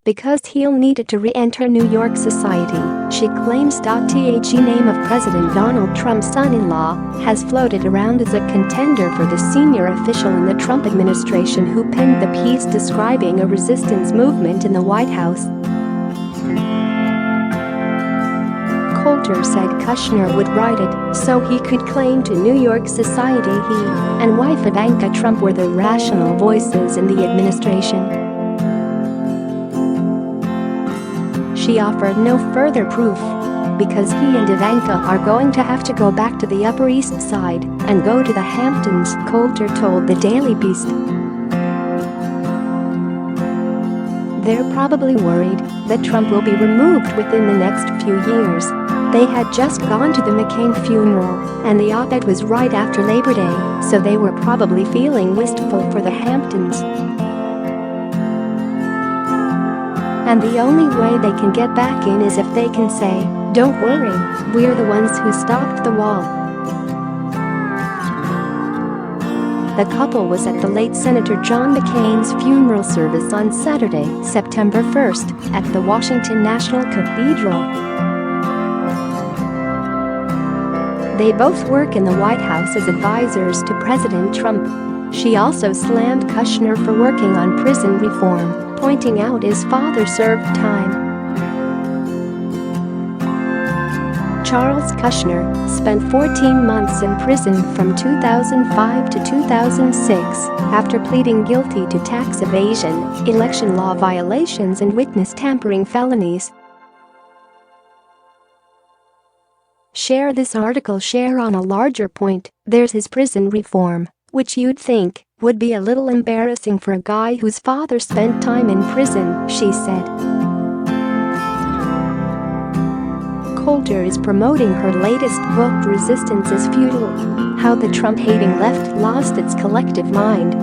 because he'll need it to re-enter New York society, she claims. The name of President Donald Trump's son-in-law has floated around as a contender for the senior official in the Trump administration who penned the piece describing a resistance movement in the White House. Coulter said Kushner would write it so he could claim to New York society he and wife Ivanka Trump were the rational voices in the administration. She offered no further proof because he and Ivanka are going to have to go back to the Upper East Side and go to the Hamptons, Coulter told the Daily Beast. They're probably worried that Trump will be removed within the next few years. They had just gone to the McCain funeral, and the op-ed was right after Labor Day, so they were probably feeling wistful for the Hamptons. And the only way they can get back in is if they can say, "Don't worry, we're the ones who stopped the wall." The couple was at the late Senator John McCain's funeral service on Saturday, September 1st, at the Washington National Cathedral. They both work in the White House as advisors to President Trump. She also slammed Kushner for working on prison reform, pointing out his father served time. Charles Kushner spent 14 months in prison from 2005 to 2006 after pleading guilty to tax evasion, election law violations and witness tampering felonies. Share this article. Share on a larger point, there's his prison reform, which you'd think would be a little embarrassing for a guy whose father spent time in prison, she said. Coulter is promoting her latest book, Resistance is Futile: How the Trump-hating left lost its collective mind.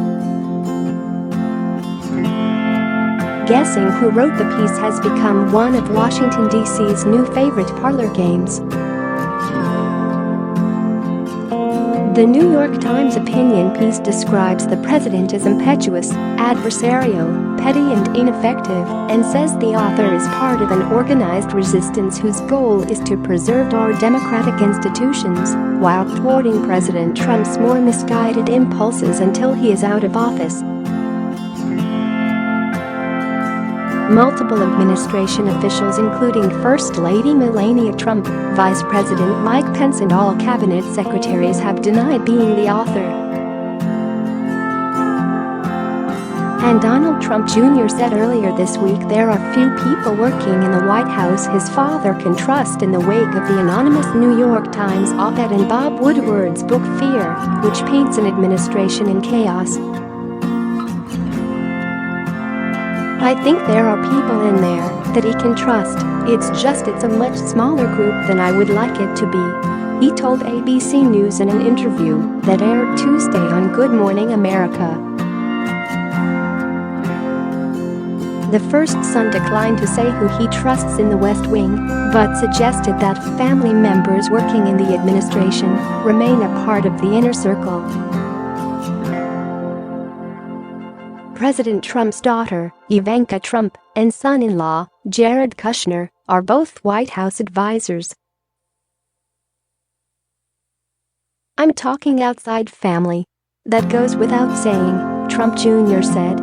Guessing who wrote the piece has become one of Washington, D.C.'s new favorite parlor games. The New York Times opinion piece describes the president as impetuous, adversarial, petty and ineffective, and says the author is part of an organized resistance whose goal is to preserve our democratic institutions while thwarting President Trump's more misguided impulses until he is out of office. Multiple administration officials including First Lady Melania Trump, Vice President Mike Pence and all cabinet secretaries have denied being the author. And Donald Trump Jr. said earlier this week there are few people working in the White House his father can trust in the wake of the anonymous New York Times op-ed in Bob Woodward's book Fear, which paints an administration in chaos. "I think there are people in there that he can trust, it's a much smaller group than I would like it to be," he told ABC News in an interview that aired Tuesday on Good Morning America. The first son declined to say who he trusts in the West Wing, but suggested that family members working in the administration remain a part of the inner circle. President Trump's daughter, Ivanka Trump, and son-in-law, Jared Kushner, are both White House advisors. "I'm talking outside family. That goes without saying," Trump Jr. said.